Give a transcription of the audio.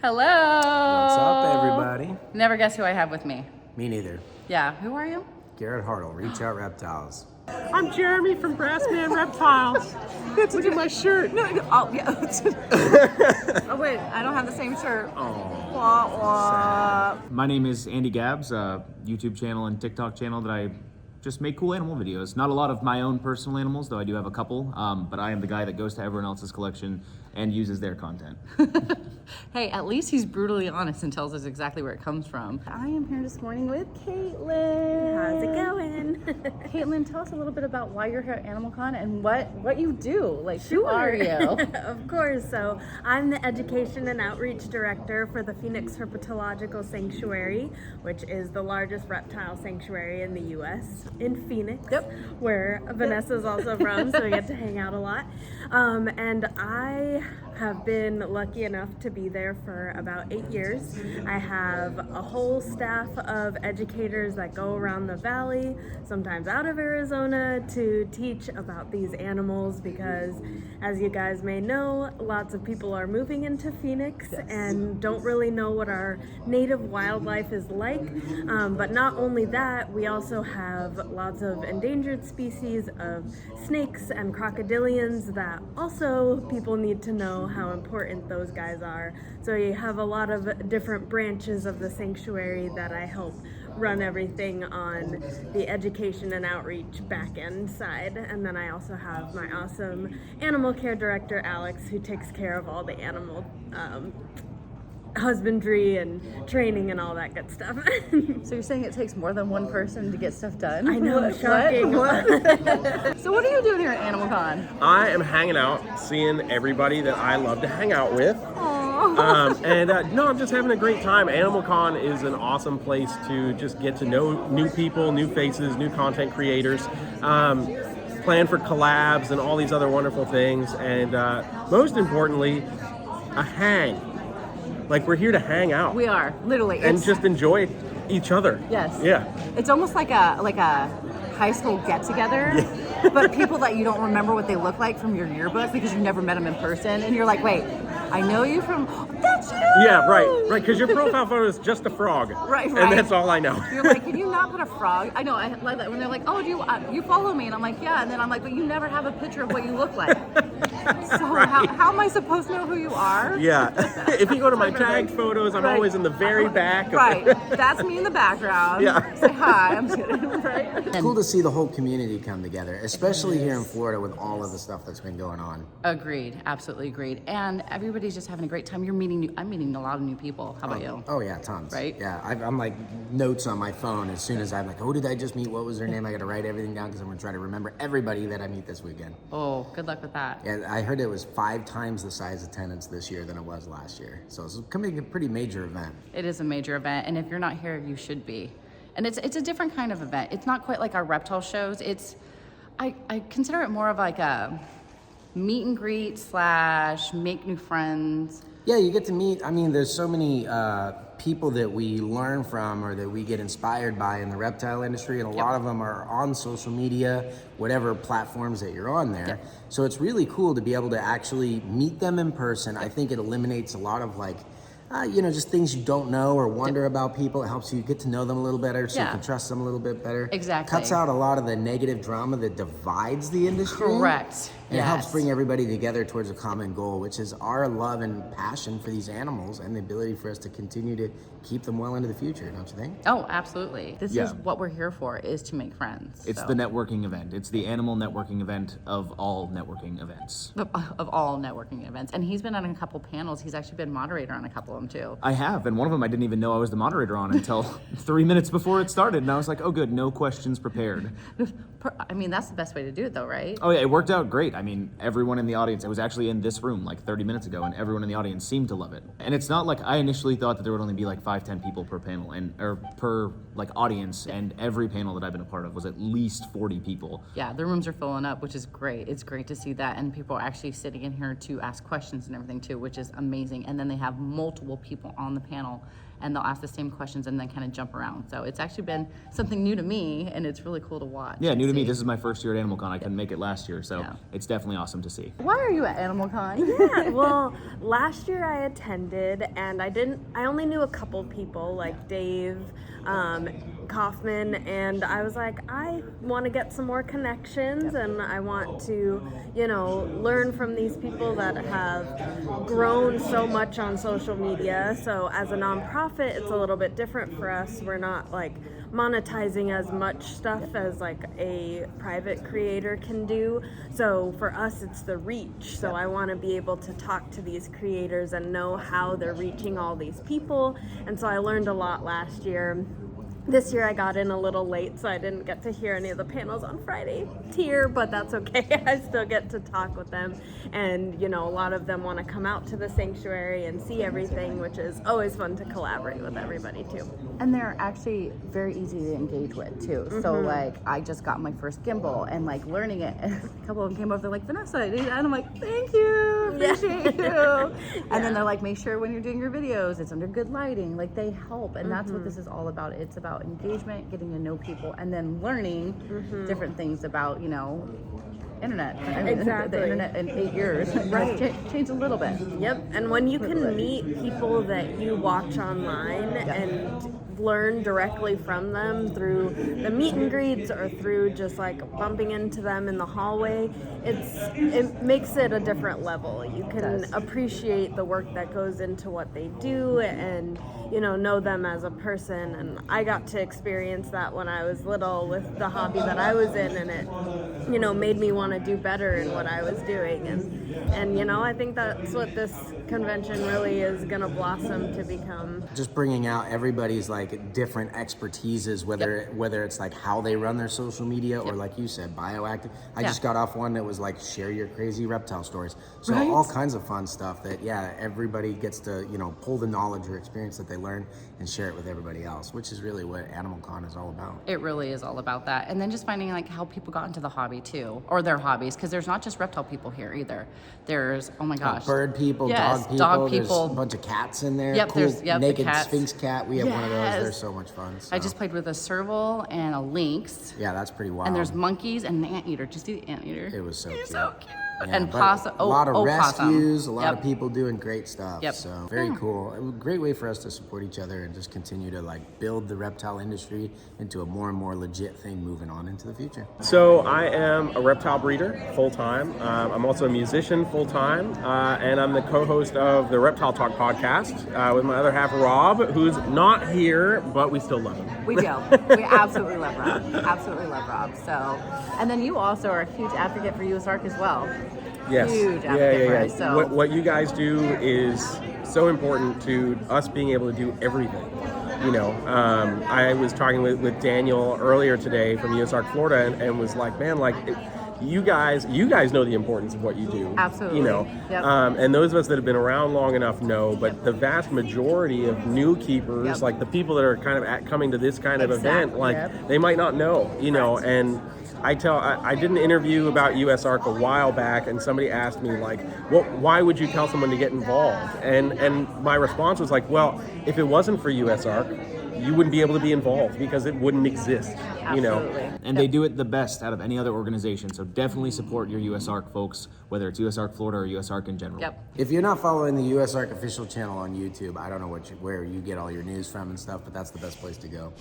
Hello. What's up, everybody? Never guess who I have with me. Me neither. Yeah, who are you? Garrett Hartle, Reach Out Reptiles. I'm Jeremy from Brassman Reptiles. It's in my shirt. No. Oh, yeah. Oh, wait, I don't have the same shirt. Oh. Wah, wah. My name is Andy Gabbs, a YouTube channel and TikTok channel that I just make cool animal videos. Not a lot of my own personal animals, though I do have a couple, but I am the guy that goes to everyone else's collection and uses their content. Hey, at least he's brutally honest and tells us exactly where it comes from. I am here this morning with Katelyn. How's it going? Katelyn, tell us a little bit about why you're here at AnimalCon and what you do. Like, who are you? Of course. So I'm the Education and Outreach Director for the Phoenix Herpetological Sanctuary, which is the largest reptile sanctuary in the U.S. in Phoenix, where Vanessa's also from, so we get to hang out a lot. And I have been lucky enough to be there for about 8 years. I have a whole staff of educators that go around the valley, sometimes out of Arizona, to teach about these animals because, as you guys may know, lots of people are moving into Phoenix and don't really know what our native wildlife is like. But not only that, we also have lots of endangered species of snakes and crocodilians that also people need to know how important those guys are. So you have a lot of different branches of the sanctuary that I help run everything on the education and outreach back end side. And then I also have my awesome animal care director, Alex, who takes care of all the animal husbandry and training and all that good stuff. So you're saying it takes more than one person to get stuff done? I know, shocking. So what are you doing here at AnimalCon? I am hanging out, seeing everybody that I love to hang out with. No, I'm just having a great time. AnimalCon is an awesome place to just get to know new people, new faces, new content creators, plan for collabs and all these other wonderful things, and most importantly, a hang. Like, we're here to hang out. We are, literally. And just enjoy each other. Yes. Yeah. It's almost like a high school get-together, but people that you don't remember what they look like from your yearbook because you've never met them in person, and you're like, wait, I know you from, that's you! Yeah, right, because your profile photo is just a frog. Right. And that's all I know. You're like, can you not put a frog? I know, I like that when they're like, oh, do you follow me? And I'm like, yeah, and then I'm like, but you never have a picture of what you look like. So Right. how am I supposed to know who you are? Yeah. If you go to my tagged photos, I'm always in the very back. Right. That's me in the background. Yeah. Say hi. I'm kidding. Right. It's cool to see the whole community come together, especially here in Florida with all of the stuff that's been going on. Agreed. Absolutely agreed. And everybody's just having a great time. I'm meeting a lot of new people. How about you? Oh yeah, tons. Right? Yeah, I'm like notes on my phone as soon as I'm like, who did I just meet? What was their name? I got to write everything down because I'm going to try to remember everybody that I meet this weekend. Oh, good luck with that. Yeah, I heard it was 5 times the size attendance this year than it was last year. So it's becoming a pretty major event. It is a major event, and if you're not here, you should be. And it's a different kind of event. It's not quite like our reptile shows. I consider it more of like a meet and greet / make new friends. Yeah, you get to meet, I mean, there's so many people that we learn from or that we get inspired by in the reptile industry, and a lot of them are on social media, whatever platforms that you're on there. So it's really cool to be able to actually meet them in person. I think it eliminates a lot of like, just things you don't know or wonder about people. It helps you get to know them a little better so you can trust them a little bit better. Exactly. Cuts out a lot of the negative drama that divides the industry. Correct. And it helps bring everybody together towards a common goal, which is our love and passion for these animals and the ability for us to continue to keep them well into the future, don't you think? Oh, absolutely. This is what we're here for, is to make friends. It's the networking event. It's the animal networking event of all networking events. Of all networking events. And he's been on a couple panels. He's actually been moderator on a couple of them too. I have, and one of them I didn't even know I was the moderator on until 3 minutes before it started, and I was like, oh good, no questions prepared. I mean, that's the best way to do it though, right? Oh yeah, it worked out great. I mean, everyone in the audience, I was actually in this room like 30 minutes ago, and everyone in the audience seemed to love it. And it's not like, I initially thought that there would only be like 5-10 people per panel, or per like audience, and every panel that I've been a part of was at least 40 people. Yeah, the rooms are filling up, which is great. It's great to see that, and people are actually sitting in here to ask questions and everything too, which is amazing. And then they have multiple people on the panel and they'll ask the same questions and then kind of jump around. So it's actually been something new to me, and it's really cool to watch. Yeah, and new to me. see. This is my first year at AnimalCon. I couldn't make it last year, so Yeah. it's definitely awesome to see. Why are you at AnimalCon? Yeah, well, last year I attended and I only knew a couple people like Dave, Kaufman, and I was like, I want to get some more connections and I want to, learn from these people that have grown so much on social media. So as a nonprofit, it's a little bit different for us. We're not like monetizing as much stuff as like a private creator can do. So for us, it's the reach. So I want to be able to talk to these creators and know how they're reaching all these people. And so I learned a lot last year. This year I got in a little late, so I didn't get to hear any of the panels on Friday here, but that's okay. I still get to talk with them. And, a lot of them want to come out to the sanctuary and see everything, which is always fun to collaborate with everybody too. And they're actually very easy to engage with too. So like I just got my first gimbal and like learning it, and a couple of them came over, they're like, Vanessa, and I'm like, thank you, appreciate you. And then they're like, make sure when you're doing your videos, it's under good lighting. Like they help, and that's what this is all about. It's about engagement, getting to know people, and then learning different things about, internet. I mean, Exactly. the internet in 8 years Right. has changed a little bit. Yep, and when you can meet people that you watch online and learn directly from them through the meet and greets or through just like bumping into them in the hallway, it makes it a different level. You can appreciate the work that goes into what they do and know them as a person. And I got to experience that when I was little with the hobby that I was in, and it made me want to do better in what I was doing. And I think that's what this convention really is going to blossom to become. Just bringing out everybody's like different expertises, whether it's like how they run their social media or like you said, bioactive. I just got off one that was like share your crazy reptile stories. So all kinds of fun stuff that everybody gets to pull the knowledge or experience that they learn and share it with everybody else, which is really what AnimalCon is all about. It really is all about that. And then just finding like how people got into the hobby too, or their hobbies, because there's not just reptile people here either. There's, oh my gosh. Bird people, Yes, dog people. dog There's people. a bunch of cats in there. Yep, cool there's the naked cats. Sphinx cat. We have one of those. They're Yes. so much fun. So. I just played with a serval and a lynx. Yeah, that's pretty wild. And there's monkeys and an anteater. Just see the anteater. It was so He's cute. so cute. Yeah, And but possum. a lot of possum. rescues, a lot Yep. of people doing great stuff. Yep. So very cool. A great way for us to support each other and just continue to like build the reptile industry into a more and more legit thing moving on into the future. So I am a reptile breeder full-time. I'm also a musician full-time, and I'm the co-host of the Reptile Talk podcast with my other half, Rob, who's not here, but we still love him. We do. We absolutely love Rob. Absolutely love Rob. So, and then you also are a huge advocate for USARK as well. Yes. Huge advocate for us. So. What you guys do is so important to us being able to do everything. I was talking with Daniel earlier today from USARK Florida and was like, man, like you guys know the importance of what you do. Absolutely. Yep. And those of us that have been around long enough know, but the vast majority of new keepers, like the people that are kind of coming to this kind of event, like they might not know, and I did an interview about USARK a while back, and somebody asked me like, well, why would you tell someone to get involved? And my response was like, well, if it wasn't for USARK, you wouldn't be able to be involved because it wouldn't exist, Absolutely. And they do it the best out of any other organization. So definitely support your USARK folks, whether it's USARK Florida or USARK in general. Yep. If you're not following the USARK official channel on YouTube, I don't know where you get all your news from and stuff, but that's the best place to go.